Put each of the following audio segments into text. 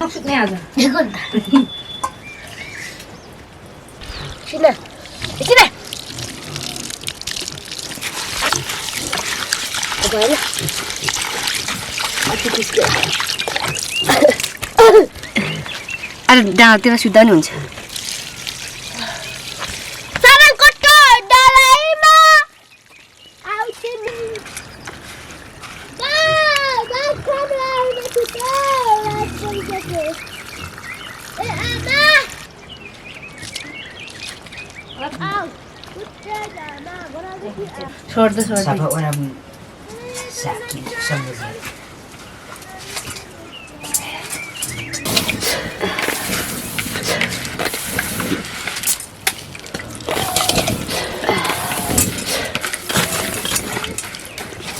नहीं आ जा Sini. Sini. Apa ini? Aku kisah. अरे डाँतिर सुत्दा नि हुन्छ Sarang kotor dalaiमा. Ausin. Dah kamera ini kita. Ama. छोड दे सफा ओरा साकी समझ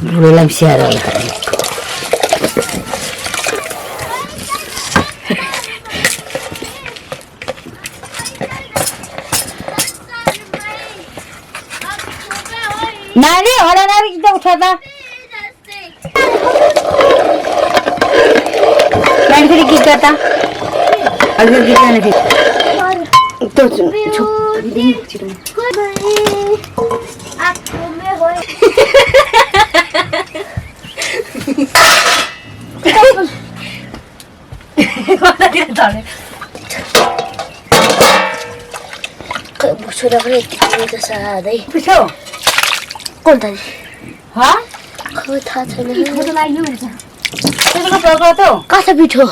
Belum siaran. नानी होला नानी किन उठादा नानी फेरि गीत गाता अझै गीत गाने फेरि तो Sudah berhenti kita sehari. पुछौ Kau tadi. ह Kau tak tahu ni. Photo लाग्यो हुन्छ त्यसको प्रकार त Kata bicho.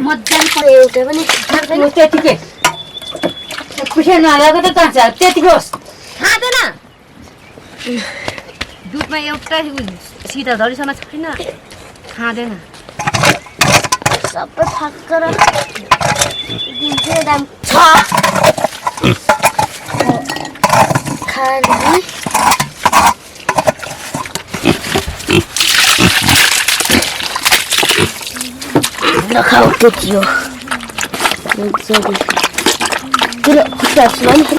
मज्जाले Kau एउटा पनि पऱ्यो त्यतिकै पुछे नलागो त कान्छ त्यतिकै होस् खाँदैन दुधमा एउटा सिधा धरीसम्म छैन खाँदैन सबै फाक्कर दिन्छ दाम छ खाली नखाऊ त्यति हो मजाले किन खुट्टाहरू सुनाउनु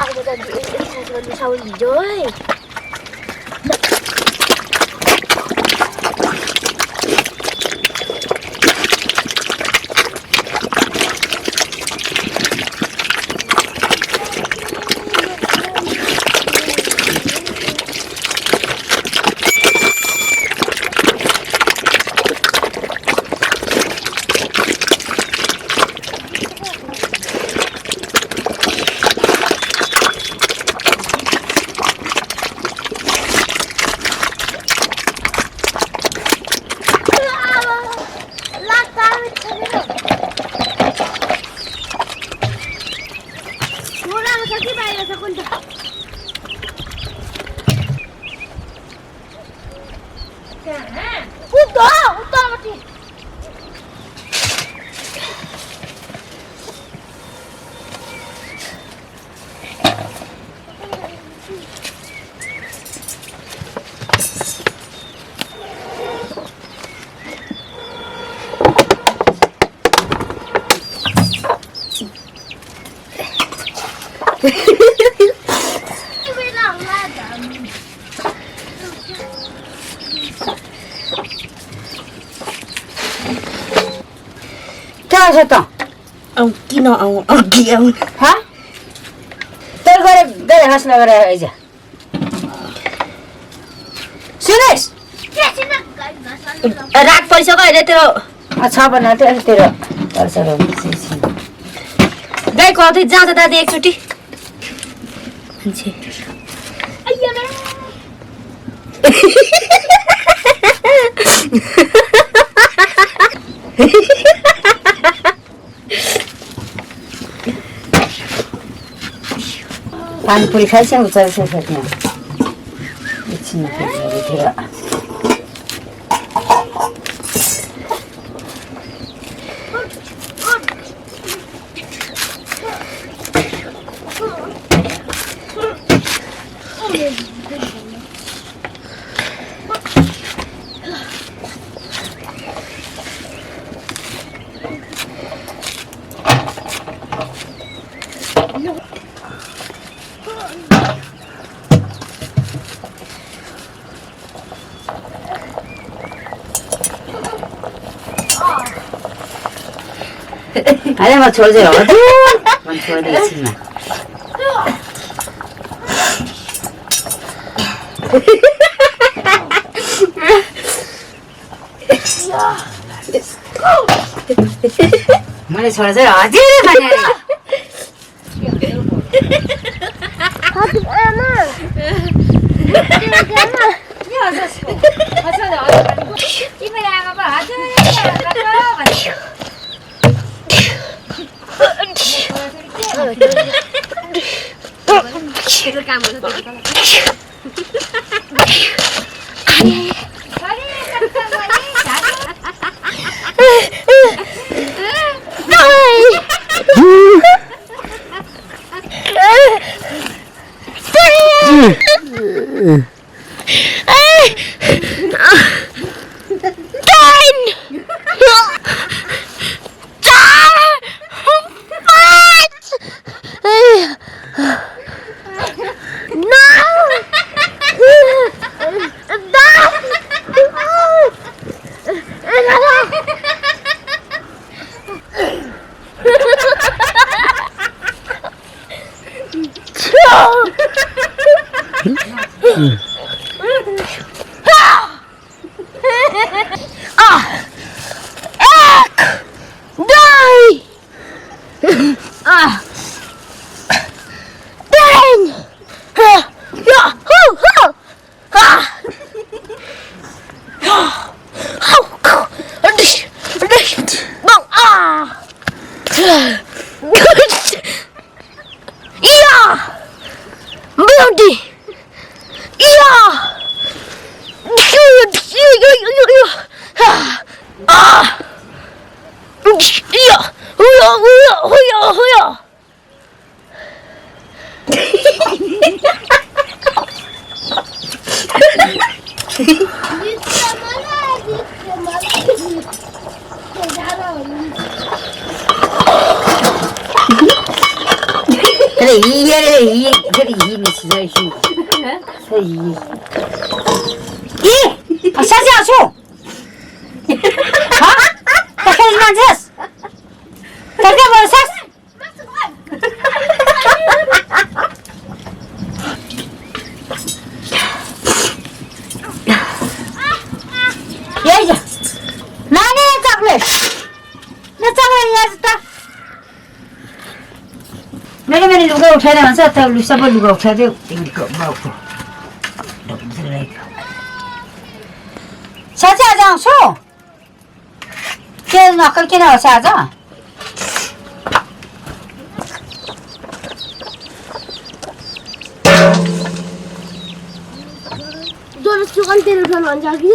अब त एक्सर्साइज गर्नु साउन्ड हिजो है छ त औ किन आउ अघि आउ ह तर गरे गरे हाँस नगर आइज सुनेश रात परिसक्यो अहिले तेरो छ बना तेरो गाई कतै जाँछ दादी एकचोटि पानीपुरी खाइसक्यो उचाल्छ साथमा एकछिन फेरि अरे म छोड्दै हजुर म छोड्दै एकछिनमा मैले छोड्दै हजुर भनेर मैले लुगा उठाएर भन्छ त सबै लुगा उठाइदियो तिमीको बाउको साँच्चै आज आउँछु के नक्कल किन आउँछ आज तेरो फोन भन्छ कि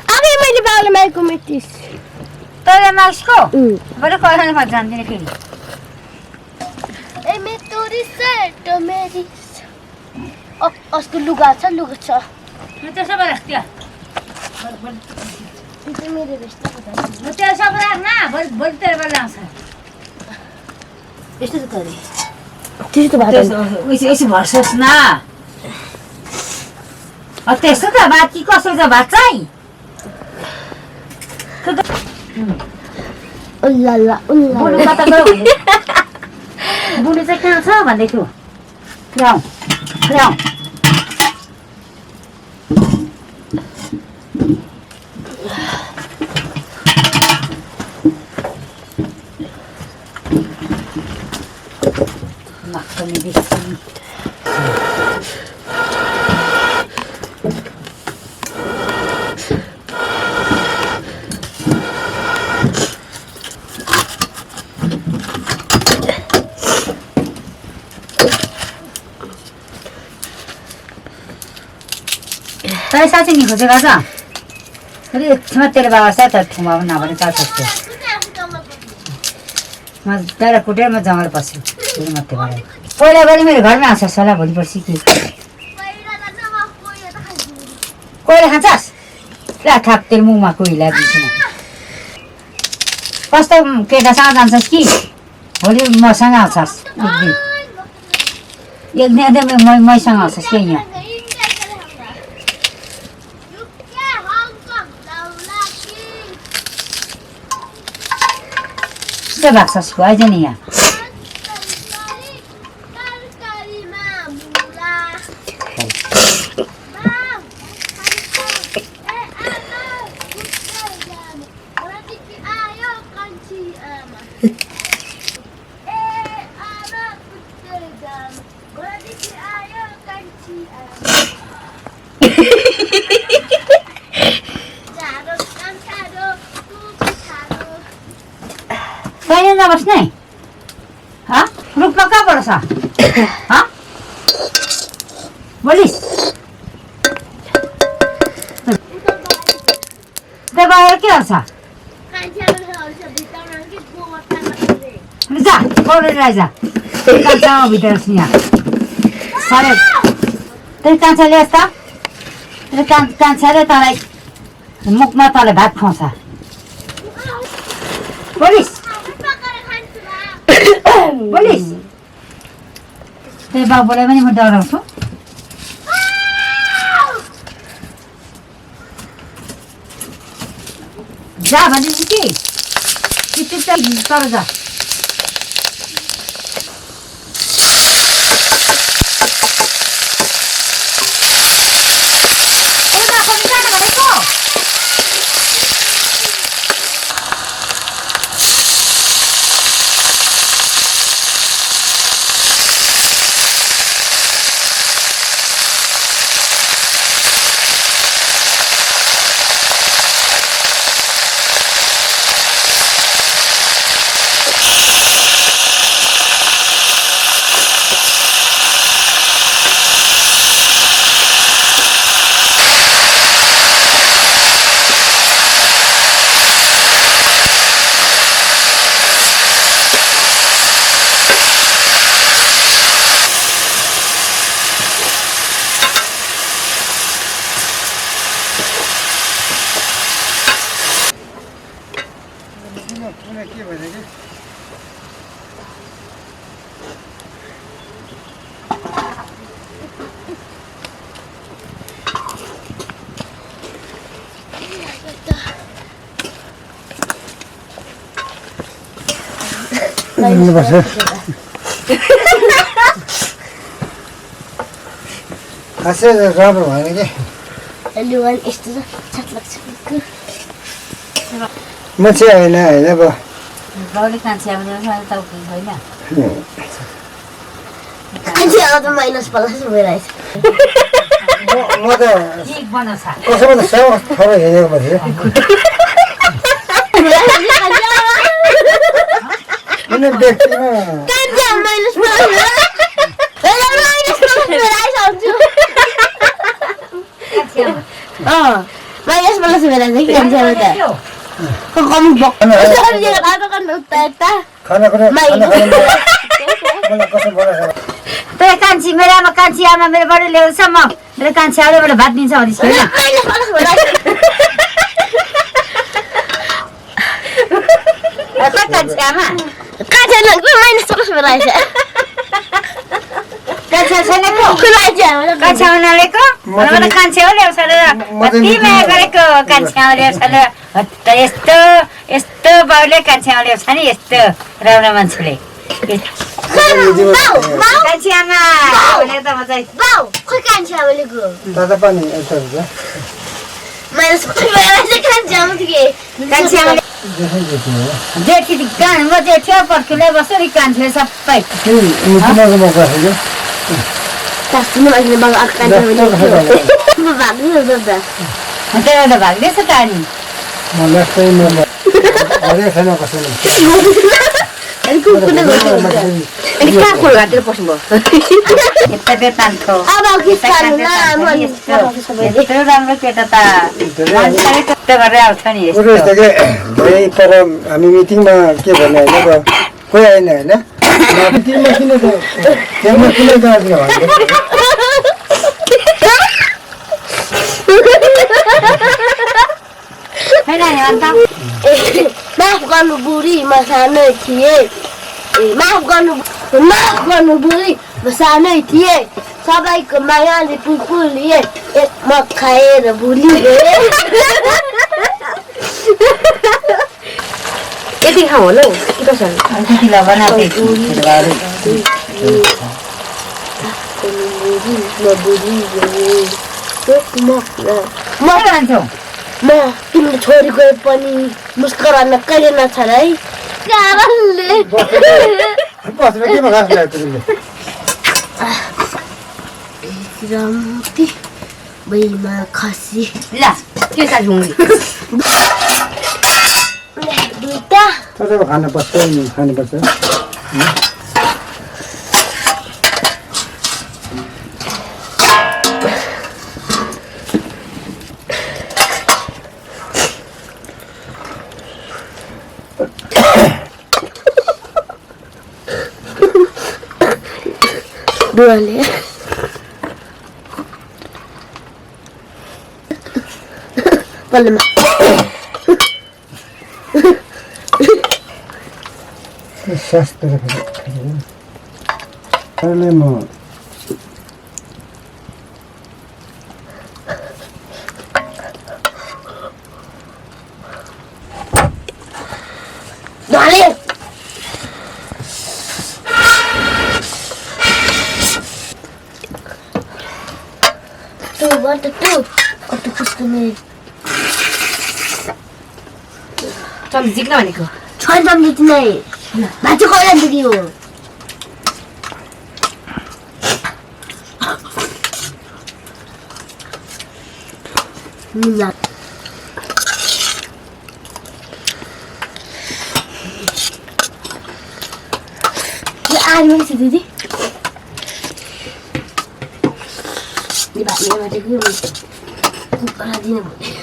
अघि मैले बाउले मागेको मेटिस तैँले माग्सको बरु कहिले म जान्दिनँ फेरि अस्को लुगा छ त्यसो भए राख्दियो मेरो बेस्ट त्यसो राख्न भोलि तेरो बेला आउँछ यस्तो गरे यसो भर्छस् न त्यस्तो त बाँकी कसो छ भात चाहिँ बुढो कता गयो बुढो चाहिँ कहाँ छ भन्दै थियो ल्याऊ तैँले साँच्चै नि खोजेको छ एकछिनमा तेरो बाबा छ तर ठुमा नभने चाल सक्छु तर कुटेर म जङ्गल बस्छु मात्रै भयो पहिला पनि मेरो घरमै आउँछ सल्लाह भोलि पर्सि कि कोइला खान्छस् ला थाप तेरो मुखमा कोइला दिन्छु म कस्तो केटासँग जान्छस् कि भोलि मसँग आउँछस् एक दिन मैसँग आउँछस् के यहाँ के भएको छ उसको आइज नि यहाँ कहिले नबस्ने रुखमा कहाँबाट छ बोलिस बाहिर के गर्छ जा पौडेर आइज कान्छा भित्र यहाँ साह्रै त्यही कान्छा ल्यास् त कान्छाले तँलाई मुखमा तँलाई भात खुवाउँछ बोलिस बोलिस त्यही बाबुलाई पनि म डराउँछु जा भनेपछि कि तर जा खासै राम्रो भएन कि मान्छे होइन होइन अब गाउँले कान्छे होइन माइनस प्लस भइरहेछ म त कसैमा त सानो ठाउँमा हिँडेको मान्छे किन व्यक्तिमा माइनस प्लस भइरहेछ कि कान्छामा त त्यही कान्छी मेरो आमा कान्छी आमा मेरोबाट ल्याउँछ म मेरो कान्छी आलुबाट भात दिन्छ भनिस् कान्छी आमा कान्छा छैन कान्छा उनीहरूको कान्छे हो ल्याउँछ कति माया गरेको कान्छा ल्याउँछ यस्तो यस्तो बाउले कान्छा ल्याउँछ नि यस्तो राम्रो मान्छेले कान्छी आमा भनेको त म चाहिँ दादा पनि एउटा जेठी म जेठी पर्खिँदै बस्छु नि कान्छे सबै त्यही त भाग्दैछ त अनि राम्रो केटा त गरेर आउँछ नि तर हामी मिटिङमा के भन्ने होइन कोही होइन होइन तिमीमा किन तिमीमा किन जाँदिन माफ गर्नु बुढी म सानै थिएँ माफ गर्नु बुढी म सानै थिएँ सबैको मायाले पुलपुल लिए एक मग खाएर भुली गए यति खाऊ होला हौ कि कसो दिदीलाई बनाउँदै म तिम्रो छोरी गए पनि मुस्कुराउन कहिले नछाड है कारणले बसेर केमा घाँस ल्यायो तिमीले रामती बैमा खसी ल के छ ढुङ्गी दुईटा तर खानुपर्छ दुवाले पल्लेमा शास्त्र अहिले म दुवाले What to do? What to push the maid? चल जिक्न भनेको छोरी सम्झित नै भाँचो खोला दियो निला ये आर्मी से दीदी ये बात नहीं मारे क्यों कुकर आदि ने बोले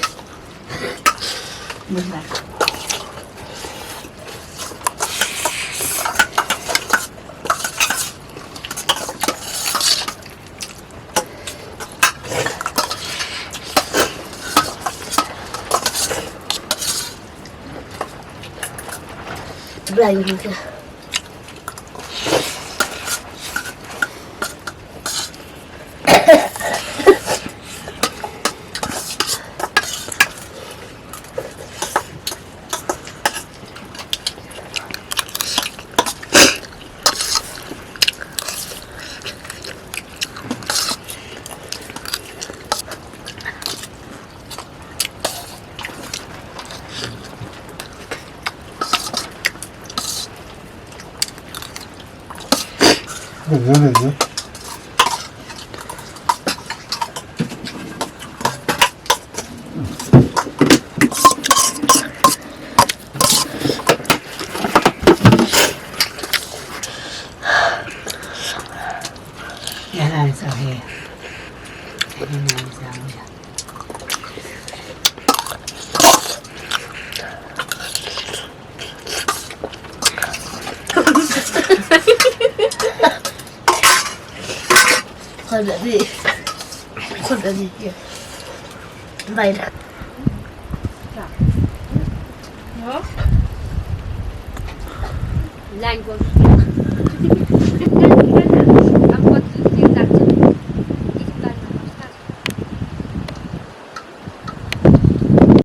Berani muka. Öyle Yalan sahi. Yalan sahi. Kod di ya. Baiklah. Line